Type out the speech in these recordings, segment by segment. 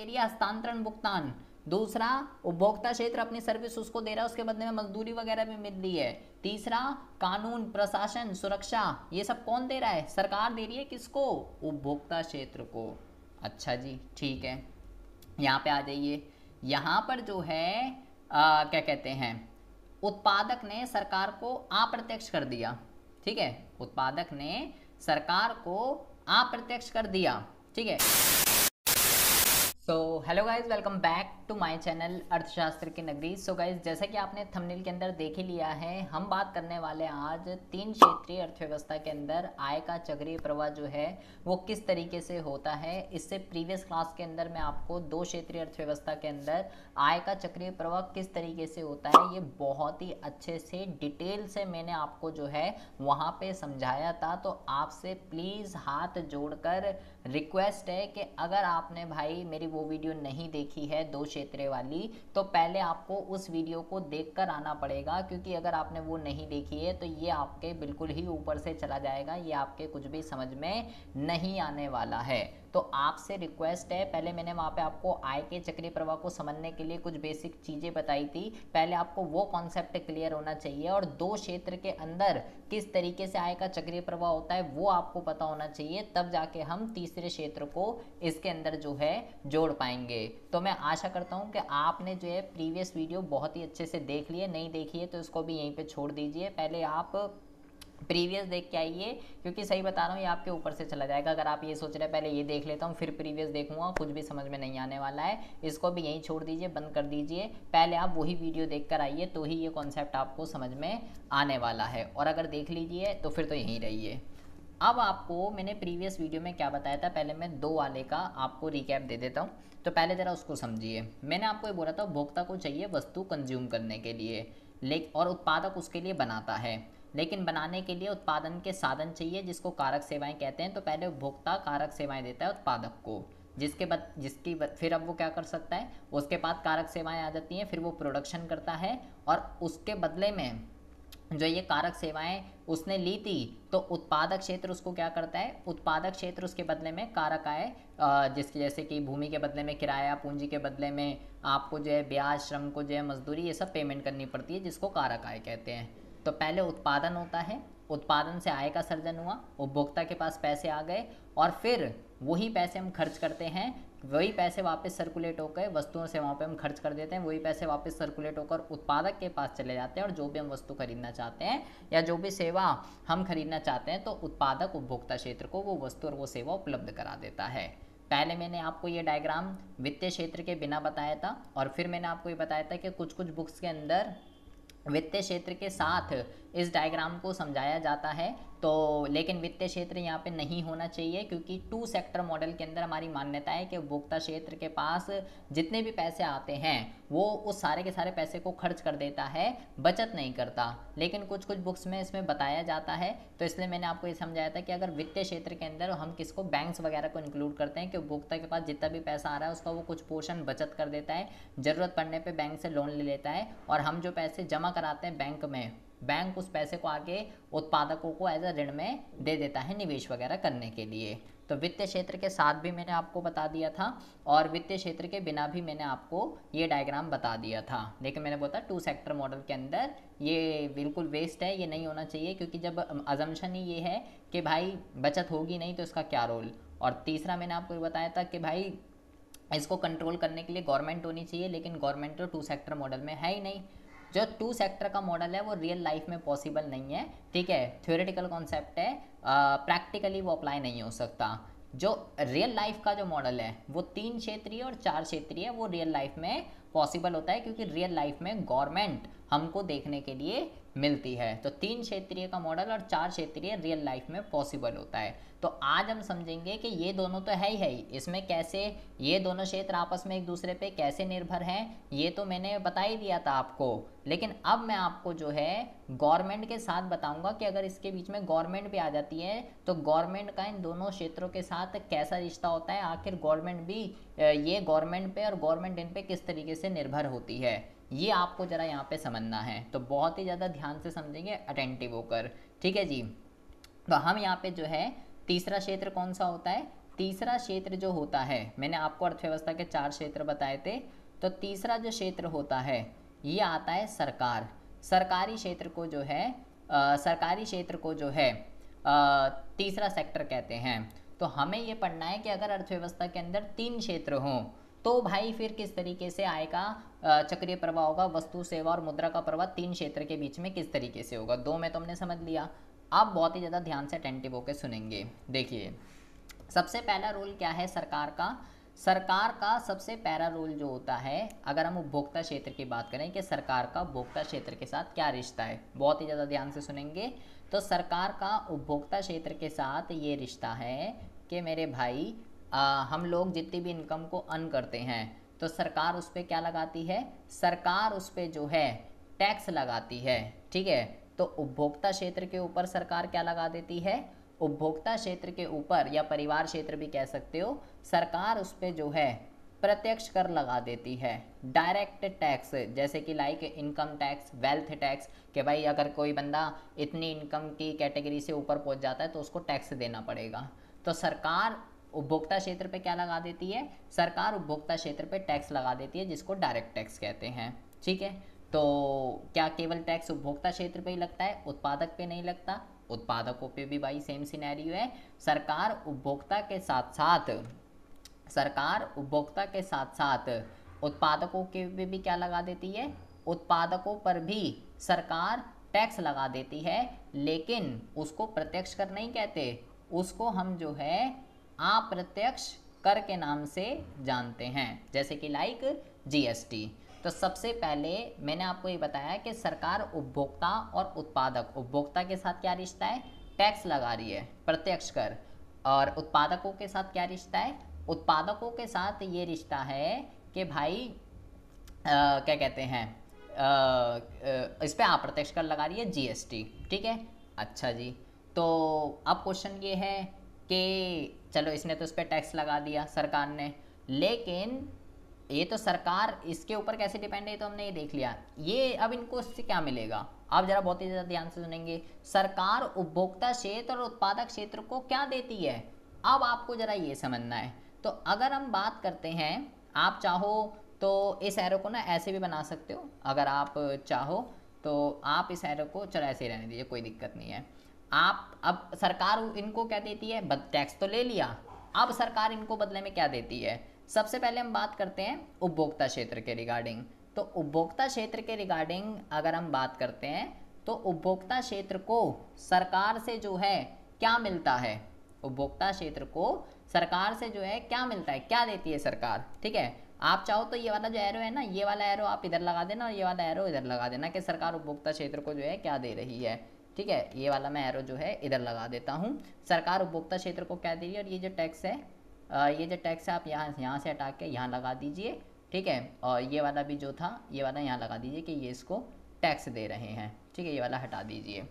दे रही है हस्तांतरण भुगतान, दूसरा उपभोक्ता क्षेत्र अपनी सर्विस उसको दे रहा है, उसके बदले में मजदूरी वगैरह भी मिल रही है, तीसरा कानून प्रशासन सुरक्षा ये सब कौन दे रहा है, सरकार दे रही है, किसको, उपभोक्ता क्षेत्र को। अच्छा जी ठीक है, यहाँ पे आ जाइए। यहाँ पर जो है क्या कहते हैं, उत्पादक ने सरकार को अप्रत्यक्ष कर दिया, ठीक है, उत्पादक ने सरकार को अप्रत्यक्ष कर दिया, ठीक है। So hello guys, welcome back to my channel अर्थशास्त्र की नगरी। सो गाइज, जैसा कि आपने थंबनेल के अंदर देख ही लिया है, हम बात करने वाले हैं आज तीन क्षेत्रीय अर्थव्यवस्था के अंदर आय का चक्रीय प्रवाह जो है वो किस तरीके से होता है। इससे प्रीवियस क्लास के अंदर मैं आपको दो क्षेत्रीय अर्थव्यवस्था के अंदर आय का चक्रीय प्रवाह किस तरीके से होता है ये बहुत ही अच्छे से डिटेल से मैंने आपको जो है वहाँ पे समझाया था। तो आपसे प्लीज़ हाथ जोड़कर रिक्वेस्ट है कि अगर आपने भाई मेरी वो वीडियो नहीं देखी है दो क्षेत्रीय वाली, तो पहले आपको उस वीडियो को देखकर आना पड़ेगा, क्योंकि अगर आपने वो नहीं देखी है तो ये आपके बिल्कुल ही ऊपर से चला जाएगा, ये आपके कुछ भी समझ में नहीं आने वाला है। तो आपसे रिक्वेस्ट है, पहले मैंने वहाँ पे आपको आय के चक्रीय प्रवाह को समझने के लिए कुछ बेसिक चीज़ें बताई थी, पहले आपको वो कॉन्सेप्ट क्लियर होना चाहिए और दो क्षेत्र के अंदर किस तरीके से आय का चक्रीय प्रवाह होता है वो आपको पता होना चाहिए, तब जाके हम तीसरे क्षेत्र को इसके अंदर जो है जोड़ पाएंगे। तो मैं आशा करता हूँ कि आपने जो है प्रीवियस वीडियो बहुत ही अच्छे से देख लिए, नहीं देखी है तो इसको भी यहीं पे छोड़ दीजिए, पहले आप प्रीवियस देख के आइए, क्योंकि सही बता रहा हूँ ये आपके ऊपर से चला जाएगा। अगर आप ये सोच रहे हैं पहले ये देख लेता हूँ फिर प्रीवियस देखूंगा, कुछ भी समझ में नहीं आने वाला है, इसको भी यहीं छोड़ दीजिए, बंद कर दीजिए, पहले आप वही वीडियो देख कर आइए, तो ही ये कॉन्सेप्ट आपको समझ में आने वाला है। और अगर देख लीजिए तो फिर तो यहीं रहिए। अब आपको मैंने प्रीवियस वीडियो में क्या बताया था, पहले मैं दो वाले का आपको रिकैप दे देता हूँ, तो पहले ज़रा उसको समझिए। मैंने आपको ये बोला था उपभोक्ता को चाहिए वस्तु कंज्यूम करने के लिए, और उत्पादक उसके लिए बनाता है, लेकिन बनाने के लिए उत्पादन के साधन चाहिए जिसको कारक सेवाएं कहते हैं। तो पहले उपभोक्ता कारक सेवाएं देता है उत्पादक को, फिर अब वो क्या कर सकता है, उसके बाद कारक सेवाएं आ जाती हैं, फिर वो प्रोडक्शन करता है, और उसके बदले में जो ये कारक सेवाएं उसने ली थी तो उत्पादक क्षेत्र उसको क्या करता है, उत्पादक क्षेत्र उसके बदले में कारक आय, जिसकी जैसे कि भूमि के बदले में किराया, पूंजी के बदले में आपको जो है ब्याज, श्रम को जो है मजदूरी, ये सब पेमेंट करनी पड़ती है, जिसको कारक आय कहते हैं। तो पहले उत्पादन होता है, उत्पादन से आय का सर्जन हुआ, उपभोक्ता के पास पैसे आ गए, और फिर वही पैसे हम खर्च करते हैं, वही पैसे वापस सर्कुलेट होकर वस्तुओं सेवाओं पे हम खर्च कर देते हैं, वही पैसे वापस सर्कुलेट होकर उत्पादक के पास चले जाते हैं, और जो भी हम वस्तु खरीदना चाहते हैं या जो भी सेवा हम खरीदना चाहते हैं तो उत्पादक उपभोक्ता क्षेत्र को वो वस्तु और वो सेवा उपलब्ध करा देता है। पहले मैंने आपको ये डायग्राम वित्तीय क्षेत्र के बिना बताया था, और फिर मैंने आपको ये बताया था कि कुछ कुछ बुक्स के अंदर वित्तीय क्षेत्र के साथ इस डायग्राम को समझाया जाता है, तो लेकिन वित्तीय क्षेत्र यहाँ पे नहीं होना चाहिए, क्योंकि टू सेक्टर मॉडल के अंदर हमारी मान्यता है कि उपभोक्ता क्षेत्र के पास जितने भी पैसे आते हैं वो उस सारे के सारे पैसे को खर्च कर देता है, बचत नहीं करता। लेकिन कुछ कुछ बुक्स में इसमें बताया जाता है, तो इसलिए मैंने आपको ये समझाया था कि अगर वित्तीय क्षेत्र के अंदर हम किसको, बैंक्स वगैरह को इंक्लूड करते हैं कि उपभोक्ता के पास जितना भी पैसा आ रहा है उसका वो कुछ पोर्शन बचत कर देता है, ज़रूरत पड़ने पर बैंक से लोन ले लेता है, और हम जो पैसे जमा कराते हैं बैंक में, बैंक उस पैसे को आगे उत्पादकों को एज अ ऋण में दे देता है निवेश वगैरह करने के लिए। तो वित्तीय क्षेत्र के साथ भी मैंने आपको बता दिया था, और वित्तीय क्षेत्र के बिना भी मैंने आपको ये डायग्राम बता दिया था, लेकिन मैंने बोला टू सेक्टर मॉडल के अंदर ये बिल्कुल वेस्ट है, ये नहीं होना चाहिए, क्योंकि जब अजम्पशन ही ये है कि भाई बचत होगी नहीं तो इसका क्या रोल। और तीसरा मैंने आपको ये बताया था कि भाई इसको कंट्रोल करने के लिए गवर्नमेंट होनी चाहिए, लेकिन गवर्नमेंट तो टू सेक्टर मॉडल में है ही नहीं। जो टू सेक्टर का मॉडल है वो रियल लाइफ में पॉसिबल नहीं है, ठीक है, थ्योरेटिकल कॉन्सेप्ट है, प्रैक्टिकली वो अप्लाई नहीं हो सकता। जो रियल लाइफ का जो मॉडल है वो तीन क्षेत्रीय और चार क्षेत्रीय, वो रियल लाइफ में पॉसिबल होता है, क्योंकि रियल लाइफ में गवर्नमेंट हमको देखने के लिए मिलती है। तो तीन क्षेत्रीय का मॉडल और चार क्षेत्रीय रियल लाइफ में पॉसिबल होता है। तो आज हम समझेंगे कि ये दोनों तो है ही, इसमें कैसे ये दोनों क्षेत्र आपस में एक दूसरे पे कैसे निर्भर हैं, ये तो मैंने बता ही दिया था आपको। लेकिन अब मैं आपको जो है गवर्नमेंट के साथ बताऊंगा कि अगर इसके बीच में गवर्नमेंट भी आ जाती है तो गवर्नमेंट का इन दोनों क्षेत्रों के साथ कैसा रिश्ता होता है, आखिर गवर्नमेंट भी ये गवर्नमेंट पे और गवर्नमेंट इन पे किस तरीके से निर्भर होती है, ये आपको ज़रा यहाँ पे समझना है। तो बहुत ही ज़्यादा ध्यान से समझेंगे, अटेंटिव होकर, ठीक है जी। तो हम यहाँ पे जो है तीसरा क्षेत्र कौन सा होता है, तीसरा क्षेत्र जो होता है, मैंने आपको अर्थव्यवस्था के 4 क्षेत्र बताए थे, तो तीसरा जो क्षेत्र होता है ये आता है सरकार। सरकारी क्षेत्र को जो है सरकारी क्षेत्र को जो है तीसरा सेक्टर कहते हैं। तो हमें ये पढ़ना है कि अगर अर्थव्यवस्था के अंदर 3 क्षेत्र हों तो भाई फिर किस तरीके से आय का चक्रीय प्रवाह होगा, वस्तु सेवा और मुद्रा का प्रवाह 3 क्षेत्र के बीच में किस तरीके से होगा। 2 में तो हमने समझ लिया, आप बहुत ही ज़्यादा ध्यान से अटेंटिव होकर सुनेंगे। देखिए सबसे पहला रोल क्या है सरकार का। सरकार का सबसे पहला रोल जो होता है, अगर हम उपभोक्ता क्षेत्र की बात करें कि सरकार का उपभोक्ता क्षेत्र के साथ क्या रिश्ता है, बहुत ही ज़्यादा ध्यान से सुनेंगे। तो सरकार का उपभोक्ता क्षेत्र के साथ ये रिश्ता है कि मेरे भाई हम लोग जितनी भी इनकम को अर्न करते हैं तो सरकार उस पर क्या लगाती है, सरकार उस पर जो है टैक्स लगाती है। ठीक है, तो उपभोक्ता क्षेत्र के ऊपर सरकार क्या लगा देती है, उपभोक्ता क्षेत्र के ऊपर या परिवार क्षेत्र भी कह सकते हो, सरकार उस पर जो है प्रत्यक्ष कर लगा देती है, डायरेक्ट टैक्स, जैसे कि like income tax, wealth tax, कि भाई अगर कोई बंदा इतनी इनकम की कैटेगरी से ऊपर पहुंच जाता है तो उसको टैक्स देना पड़ेगा। तो सरकार उपभोक्ता क्षेत्र पे क्या लगा देती है, सरकार उपभोक्ता क्षेत्र पे टैक्स लगा देती है, जिसको डायरेक्ट टैक्स कहते हैं। ठीक है, तो क्या केवल टैक्स उपभोक्ता क्षेत्र पे ही लगता है, उत्पादक पे नहीं लगता। उत्पादकों पे भी भाई सेम सिनेरियो है। सरकार उपभोक्ता के साथ साथ उत्पादकों के पे भी क्या लगा देती है, उत्पादकों पर भी सरकार टैक्स लगा देती है, लेकिन उसको प्रत्यक्ष कर नहीं कहते, उसको हम जो है अप्रत्यक्ष कर के नाम से जानते हैं, जैसे कि लाइक जीएसटी। तो सबसे पहले मैंने आपको ये बताया कि सरकार उपभोक्ता और उत्पादक, उपभोक्ता के साथ क्या रिश्ता है, टैक्स लगा रही है प्रत्यक्ष कर, और उत्पादकों के साथ क्या रिश्ता है, उत्पादकों के साथ ये रिश्ता है कि भाई क्या कहते हैं इस पर अप्रत्यक्ष कर लगा रही है जीएसटी। ठीक है, अच्छा जी, तो अब क्वेश्चन ये है कि चलो इसने तो इस पर टैक्स लगा दिया सरकार ने, लेकिन ये तो सरकार इसके ऊपर कैसे डिपेंड है तो हमने ये देख लिया। ये अब इनको इससे क्या मिलेगा, आप जरा बहुत ही ज़्यादा ध्यान से सुनेंगे। सरकार उपभोक्ता क्षेत्र और उत्पादक क्षेत्र को क्या देती है, अब आपको जरा ये समझना है। तो अगर हम बात करते हैं, आप चाहो तो इस एरो को ना ऐसे भी बना सकते हो, अगर आप चाहो तो आप इस एरो को चलो ऐसे ही रहने दीजिए, कोई दिक्कत नहीं है। आप अब सरकार इनको क्या देती है, टैक्स तो ले लिया, अब सरकार इनको बदले में क्या देती है। सबसे पहले हम बात करते हैं उपभोक्ता क्षेत्र के रिगार्डिंग। तो उपभोक्ता क्षेत्र के रिगार्डिंग अगर हम बात करते हैं तो उपभोक्ता क्षेत्र को सरकार से जो है क्या मिलता है, उपभोक्ता क्षेत्र को सरकार से जो है क्या मिलता है, क्या देती है सरकार। ठीक है, आप चाहो तो ये वाला जो एरो है ना, ये वाला एरो आप इधर लगा देना और ये वाला एरो इधर लगा देना कि सरकार उपभोक्ता क्षेत्र को जो है क्या दे रही है। ठीक है, ये वाला मैं एरो जो है इधर लगा देता हूँ, सरकार उपभोक्ता क्षेत्र को क्या दे रही है, और ये जो टैक्स है आप यहाँ से हटा के यहाँ लगा दीजिए। ठीक है, और ये वाला भी जो था ये वाला यहाँ लगा दीजिए कि ये इसको टैक्स दे रहे हैं। ठीक है, ये वाला हटा दीजिए,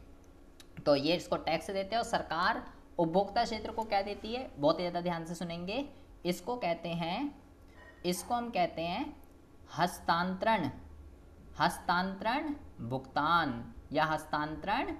तो ये इसको टैक्स देते हैं। और सरकार उपभोक्ता क्षेत्र को क्या देती है, बहुत ही ज़्यादा ध्यान से सुनेंगे, इसको कहते हैं, इसको हम कहते हैं हस्तांतरण भुगतान या हस्तांतरण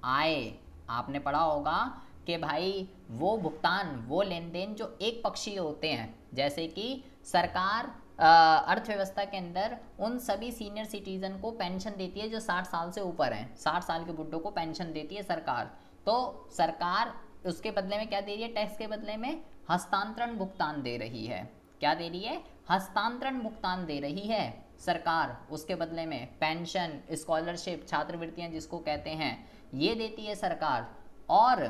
आय। आपने पढ़ा होगा कि भाई वो भुगतान, वो लेन देन जो एक पक्षीय होते हैं, जैसे कि सरकार अर्थव्यवस्था के अंदर उन सभी सीनियर सिटीजन को पेंशन देती है जो 60 साल से ऊपर हैं, 60 साल के बुड्ढों को पेंशन देती है सरकार। तो सरकार उसके बदले में क्या दे रही है, टैक्स के बदले में हस्तांतरण भुगतान दे रही है। क्या दे रही है, हस्तांतरण भुगतान दे रही है सरकार, उसके बदले में पेंशन, स्कॉलरशिप, छात्रवृत्तियां जिसको कहते हैं, ये देती है सरकार। और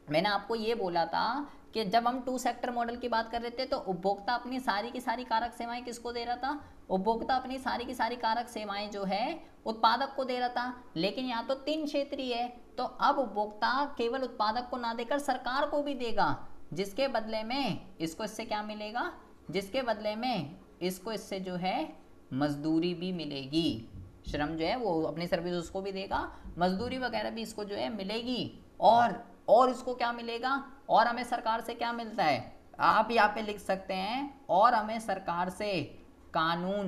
मैंने आपको ये बोला था कि जब हम 2 सेक्टर मॉडल की बात कर रहे थे तो उपभोक्ता अपनी सारी की सारी कारक सेवाएं किसको दे रहा था, उपभोक्ता अपनी सारी की सारी कारक सेवाएं जो है उत्पादक को दे रहा था, लेकिन यहाँ तो 3 क्षेत्रीय है, तो अब उपभोक्ता केवल उत्पादक को ना देकर सरकार को भी देगा, जिसके बदले में इसको इससे क्या मिलेगा, जिसके बदले में इसको इससे जो है मजदूरी भी मिलेगी, श्रम जो है वो अपनी सर्विस उसको भी देगा, मजदूरी वगैरह भी इसको जो है मिलेगी। और इसको क्या मिलेगा, और हमें सरकार से क्या मिलता है, आप यहाँ पे लिख सकते हैं, और हमें सरकार से कानून,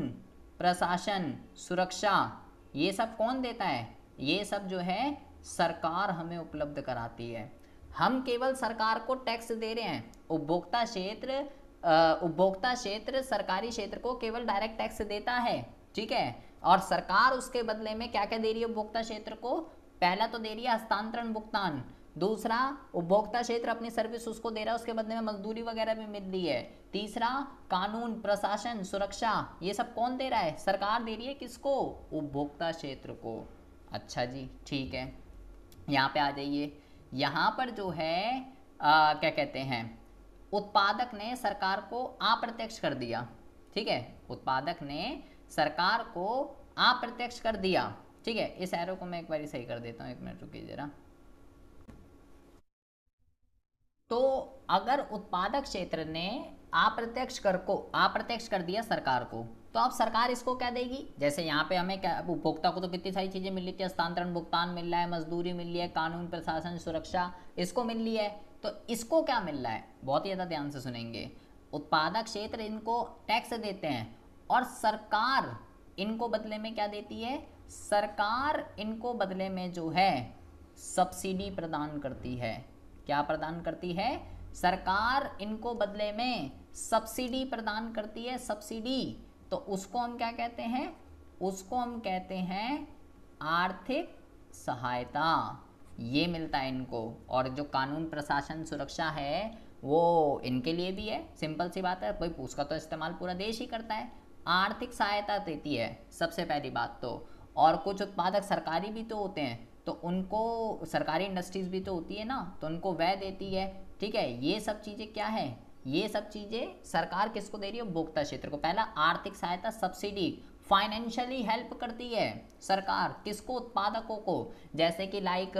प्रशासन, सुरक्षा, ये सब कौन देता है, ये सब जो है सरकार हमें उपलब्ध कराती है। हम केवल सरकार को टैक्स दे रहे हैं। उपभोक्ता क्षेत्र सरकारी क्षेत्र को केवल डायरेक्ट टैक्स देता है, ठीक है। और सरकार उसके बदले में क्या क्या दे रही है उपभोक्ता क्षेत्र को? पहला तो दे रही है हस्तांतरण भुगतान, दूसरा उपभोक्ता क्षेत्र अपनी सर्विस उसको दे रहा है, उसके बदले में मजदूरी वगैरह भी मिल रही है, तीसरा कानून प्रशासन सुरक्षा, ये सब कौन दे रहा है? सरकार दे रही है। किसको? उपभोक्ता क्षेत्र को। अच्छा जी, ठीक है, यहाँ पे आ जाइए। यहाँ पर जो है क्या कहते हैं, उत्पादक ने सरकार को अप्रत्यक्ष कर दिया, ठीक है, उत्पादक ने सरकार को अप्रत्यक्ष कर दिया, ठीक है। इस एरो को मैं एक बार सही कर देता हूँ, 1 मिनट रुकिए जरा। तो अगर उत्पादक क्षेत्र ने अप्रत्यक्ष कर दिया सरकार को, तो अब सरकार इसको क्या देगी? जैसे यहाँ पे हमें क्या, उपभोक्ता को तो कितनी सारी चीजें मिल रही थी, हस्तांतरण भुगतान मिल रहा है, मजदूरी मिल रही है, कानून प्रशासन सुरक्षा इसको मिल रही है, तो इसको क्या मिल रहा है? बहुत ही ज्यादा ध्यान से सुनेंगे। उत्पादक क्षेत्र इनको टैक्स देते हैं और सरकार इनको बदले में क्या देती है? सरकार इनको बदले में जो है सब्सिडी प्रदान करती है। क्या प्रदान करती है? सरकार इनको बदले में सब्सिडी प्रदान करती है, सब्सिडी। तो उसको हम क्या कहते हैं? उसको हम कहते हैं आर्थिक सहायता, ये मिलता है इनको। और जो कानून प्रशासन सुरक्षा है वो इनके लिए भी है, सिंपल सी बात है भाई, उसका तो इस्तेमाल पूरा देश ही करता है। आर्थिक सहायता देती है सबसे पहली बात तो। और कुछ उत्पादक सरकारी भी तो होते हैं, तो उनको सरकारी इंडस्ट्रीज भी तो होती है ना, तो उनको वह देती है, ठीक है। ये सब चीज़ें क्या है? ये सब चीज़ें सरकार किसको दे रही है? उपभोक्ता क्षेत्र को। पहला आर्थिक सहायता, सब्सिडी, फाइनेंशियली हेल्प करती है सरकार किसको? उत्पादकों को। जैसे कि लाइक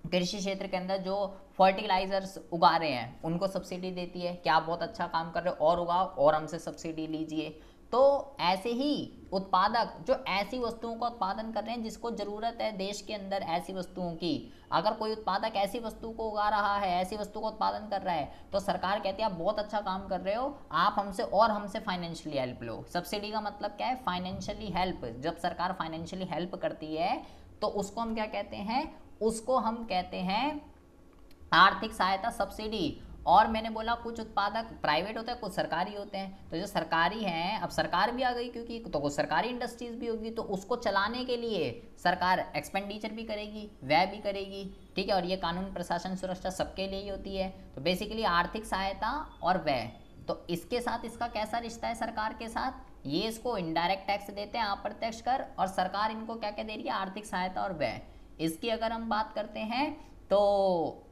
कृषि क्षेत्र के अंदर जो फर्टिलाइजर्स उगा रहे हैं उनको सब्सिडी देती है, क्या आप बहुत अच्छा काम कर रहे हो और उगाओ और हमसे सब्सिडी लीजिए। तो ऐसे ही उत्पादक जो ऐसी वस्तुओं का उत्पादन कर रहे हैं जिसको ज़रूरत है देश के अंदर, ऐसी वस्तुओं की, अगर कोई उत्पादक ऐसी वस्तु को उगा रहा है, ऐसी वस्तु का उत्पादन कर रहा है, तो सरकार कहती है आप बहुत अच्छा काम कर रहे हो, आप हमसे फाइनेंशियली हेल्प लो। सब्सिडी का मतलब क्या है? Financially help. जब सरकार फाइनेंशियली हेल्प करती है तो उसको हम क्या कहते हैं? उसको हम कहते हैं आर्थिक सहायता, सब्सिडी। और मैंने बोला कुछ उत्पादक प्राइवेट होते हैं, कुछ सरकारी होते हैं। तो जो सरकारी हैं, अब सरकार भी आ गई क्योंकि तो कुछ सरकारी इंडस्ट्रीज भी होगी, तो उसको चलाने के लिए सरकार एक्सपेंडिचर भी करेगी, व्यय भी करेगी, ठीक है। और ये कानून प्रशासन सुरक्षा सबके लिए ही होती है। तो बेसिकली आर्थिक सहायता और व्यय, तो इसके साथ इसका कैसा रिश्ता है सरकार के साथ? ये इसको इनडायरेक्ट टैक्स देते हैं, अप्रत्यक्ष कर, और सरकार इनको क्या क्या दे रही है? आर्थिक सहायता और व्यय। इसकी अगर हम बात करते हैं तो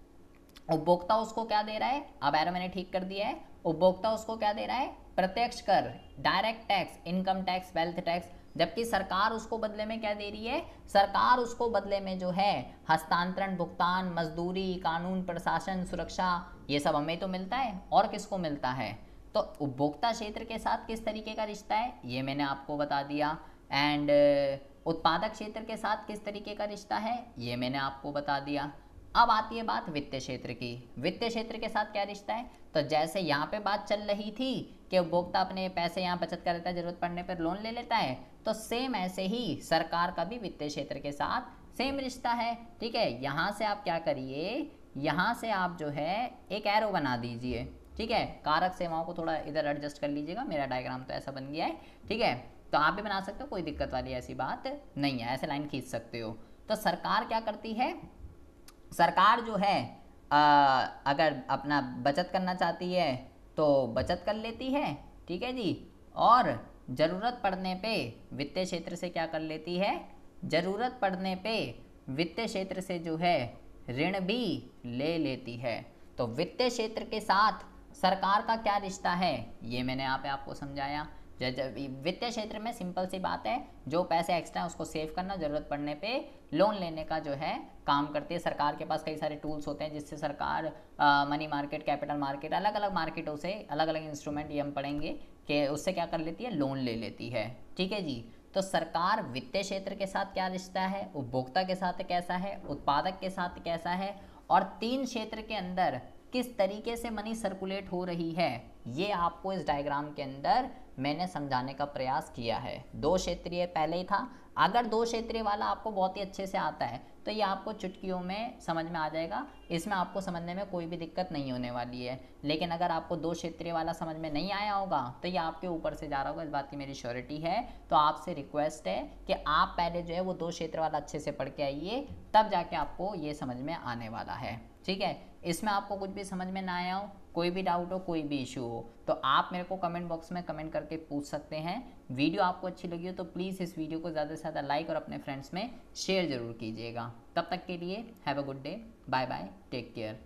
उपभोक्ता उसको क्या दे रहा है? अब एरो मैंने ठीक कर दिया है। उपभोक्ता उसको क्या दे रहा है? प्रत्यक्ष कर, direct tax, income tax, wealth tax. जबकि सरकार उसको बदले में क्या दे रही है? सरकार उसको बदले में जो है हस्तांतरण भुगतान, मजदूरी, कानून प्रशासन सुरक्षा, ये सब हमें तो मिलता है। और किसको मिलता है? तो उपभोक्ता क्षेत्र के साथ किस तरीके का रिश्ता है ये मैंने आपको बता दिया। एंड उत्पादक क्षेत्र के साथ किस तरीके का रिश्ता है ये मैंने आपको बता दिया। अब आती है बात वित्तीय क्षेत्र की। वित्तीय क्षेत्र के साथ क्या रिश्ता है? तो जैसे यहाँ पे बात चल रही थी कि उपभोक्ता अपने पैसे यहाँ बचत कर लेता है, जरूरत पड़ने पर लोन ले लेता है, तो सेम ऐसे ही सरकार का भी वित्तीय क्षेत्र के साथ सेम रिश्ता है, ठीक है। यहाँ से आप क्या करिए, यहाँ से आप जो है एक एरो बना दीजिए, ठीक है। कारक सेवाओं को थोड़ा इधर एडजस्ट कर लीजिएगा, मेरा डायग्राम तो ऐसा बन गया है, ठीक है। तो आप भी बना सकते हो, कोई दिक्कत वाली ऐसी बात नहीं है, ऐसे लाइन खींच सकते हो। तो सरकार क्या करती है? सरकार जो है अगर अपना बचत करना चाहती है तो बचत कर लेती है, ठीक है जी। और ज़रूरत पड़ने पे वित्तीय क्षेत्र से क्या कर लेती है? ज़रूरत पड़ने पे वित्तीय क्षेत्र से जो है ऋण भी ले लेती है। तो वित्तीय क्षेत्र के साथ सरकार का क्या रिश्ता है ये मैंने यहाँ पे आपको समझाया। वित्तीय क्षेत्र में सिंपल सी बात है, जो पैसे एक्स्ट्रा उसको सेव करना, ज़रूरत पड़ने पे लोन लेने का जो है काम करती है। सरकार के पास कई सारे टूल्स होते हैं जिससे सरकार मनी मार्केट, कैपिटल मार्केट, अलग अलग मार्केटों से अलग अलग इंस्ट्रूमेंट ये हम पढ़ेंगे कि उससे क्या कर लेती है? लोन ले लेती है, ठीक है जी। तो सरकार वित्तीय क्षेत्र के साथ क्या रिश्ता है, उपभोक्ता के साथ कैसा है, उत्पादक के साथ कैसा है, और तीन क्षेत्र के अंदर किस तरीके से मनी सर्कुलेट हो रही है, ये आपको इस डायग्राम के अंदर मैंने समझाने का प्रयास किया है। दो क्षेत्रीय पहले ही था, अगर दो क्षेत्रीय वाला आपको बहुत ही अच्छे से आता है तो ये आपको चुटकियों में समझ में आ जाएगा, इसमें आपको समझने में कोई भी दिक्कत नहीं होने वाली है। लेकिन अगर आपको दो क्षेत्रीय वाला समझ में नहीं आया होगा तो ये आपके ऊपर से जा रहा होगा, इस बात की मेरी श्योरिटी है। तो आपसे रिक्वेस्ट है कि आप पहले जो है वो दो क्षेत्र वाला अच्छे से पढ़ के आइए, तब जाके आपको ये समझ में आने वाला है। ठीक है, इसमें आपको कुछ भी समझ में ना आया हो, कोई भी डाउट हो, कोई भी इशू हो, तो आप मेरे को कमेंट बॉक्स में कमेंट करके पूछ सकते हैं। वीडियो आपको अच्छी लगी हो तो प्लीज़ इस वीडियो को ज़्यादा से ज़्यादा लाइक और अपने फ्रेंड्स में शेयर ज़रूर कीजिएगा। तब तक के लिए have a good day, bye bye, take care.